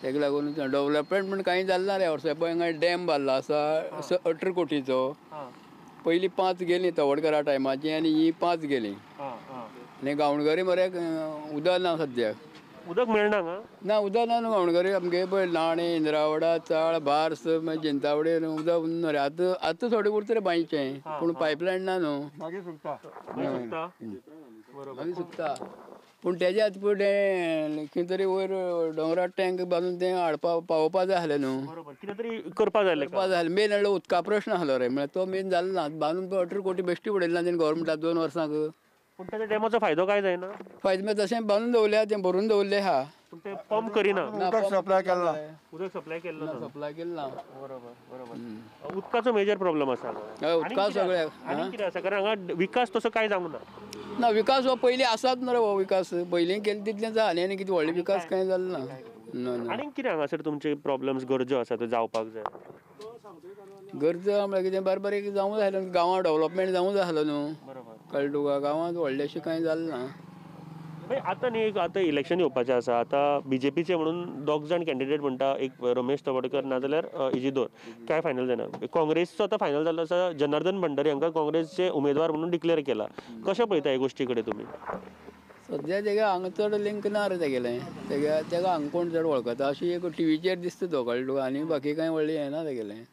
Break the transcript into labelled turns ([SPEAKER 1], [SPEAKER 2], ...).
[SPEAKER 1] तेका लागून डेव्हलपमेंट पण काही जालें ना रे वर्सा पळय हांगा डॅम बांदलो आसा 18 कोटीचो. पयलीं 5 गेलीं तवडकरा टायमाची आनी ही 5 गेलीं. आनी गांवणगरी मरे उदक ना सद्याक.
[SPEAKER 2] उदक मेळना हांगा?
[SPEAKER 1] ना उदक ना न्हू गांवणगरी आमगे पळय लाणी इंद्रावडा चाळ बार्स मागीर जिंतावडे उदक उरना रे आतां थोडें उरता रे बांयचें पूण पायपलायन ना न्हू. मागीर सुकता पूण तेज्या आतां फुडें खंय तरी वयर दोंगरार टँक बांदून तें हाडपा पावोवपा जाय आहलें न्हू.
[SPEAKER 2] कितें तरी करपा जाय
[SPEAKER 1] मेन म्हणल्यार उदका प्रश्न आहलो रे म्हळ्यार तो मेन जालो ना बांदून 18 कोटी बेश्टी उडयले ना गव्हर्मेंटान 2 वर्सांक.
[SPEAKER 2] पूण ताच्या डॅमाचो फायदो काय जायना?
[SPEAKER 1] फायदो मागीर तशें बांदून दवरल्या तें भरून दवरलें आहा.
[SPEAKER 2] पूण ते पंप करिना.
[SPEAKER 1] उदक सप्लाय केला.
[SPEAKER 2] उदक सप्लाय केल्लो ना.
[SPEAKER 1] सप्लाय केलें ना.
[SPEAKER 2] बरोबर. उदकाचो मेजर प्रॉब्लेम आसा हांगा.
[SPEAKER 1] उदका सगळ्याक.
[SPEAKER 2] आनी कितें आसा कारण हांगा विकास तसो कांय जावंक ना.
[SPEAKER 1] ना विकास हो पयलीं आसात न्हू रे हो विकास पयलीं केलें तितलें जालें आनी कितें व्हडलें विकास कांय जालें ना.
[SPEAKER 2] आनीक कितें हांगासर तुमचे प्रॉब्लेम्स गरजो आसा त्यो जावपाक जाय?
[SPEAKER 1] गरज म्हळ्यार कितें बारीक जावूं जाय आहलें गांवां डेव्हलपमेंट जावूं जाय आहलो न्हू. कळ्ळें तुका गांवांत व्हडलेंशें कांय जालें ना.
[SPEAKER 2] आतां इलेक्शन येवपाचें आसा. आतां बीजेपीचे म्हणून 2 जाण कॅन्डिडेट म्हणटा एक रमेश तवडकर नाजाल्यार इजिदोर काय फायनल जायना. काँग्रेसचो आतां फायनल जाल्लो आसा जनार्दन भंडारी हांकां काँग्रेसचे उमेदवार म्हणून डिक्लेअर केला. कशें पळयता हे गोश्टी कडेन तुमी?
[SPEAKER 1] सद्या तेका हांगा चड लिंक ना रे तेगेलें तेका हांगा कोण चड वळखता अशी एक टिवीचेर दिसता तो कळ्ळें तुका आनी बाकी कांय व्हडलें हें ना तेगेलें.